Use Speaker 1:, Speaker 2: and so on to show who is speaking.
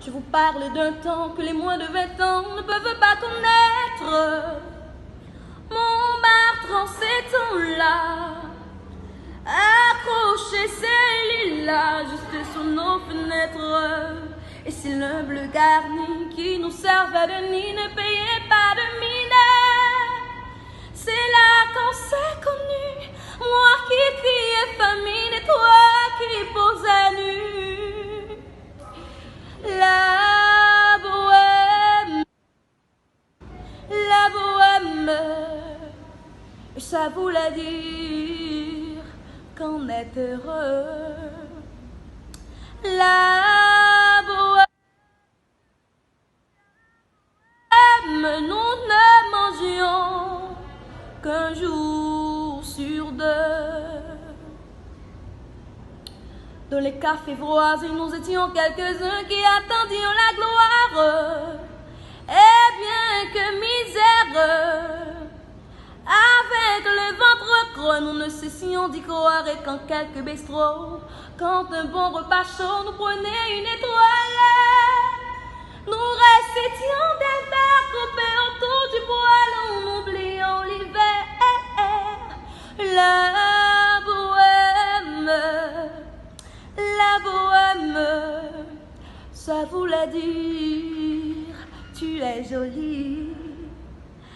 Speaker 1: je vous parle d'un temps que les moins de 20 ans ne peuvent pas connaître. Montmartre en ces temps-là, accrocher ses lilas juste sur nos fenêtres. Et si l'humble garni qui nous servait de nid ne payait pas de mine, c'est là qu'on s'est connus, moi qui criais famine et toi qui posais nu. La bohème, ça voulait dire qu'on est heureux. La bohème, nous ne mangions qu'un jour sur deux. Dans les cafés voisins, nous étions quelques-uns qui attendions la gloire. Et bien que misère, avec le ventre creux, nous ne cessions d'y croire. Et quand quelques bistrots, quand un bon repas chaud nous prenait une étoile, nous récitions des vers coupés autour du poêle, en oubliant l'hiver. La bohème, ça voulait dire tu es jolie.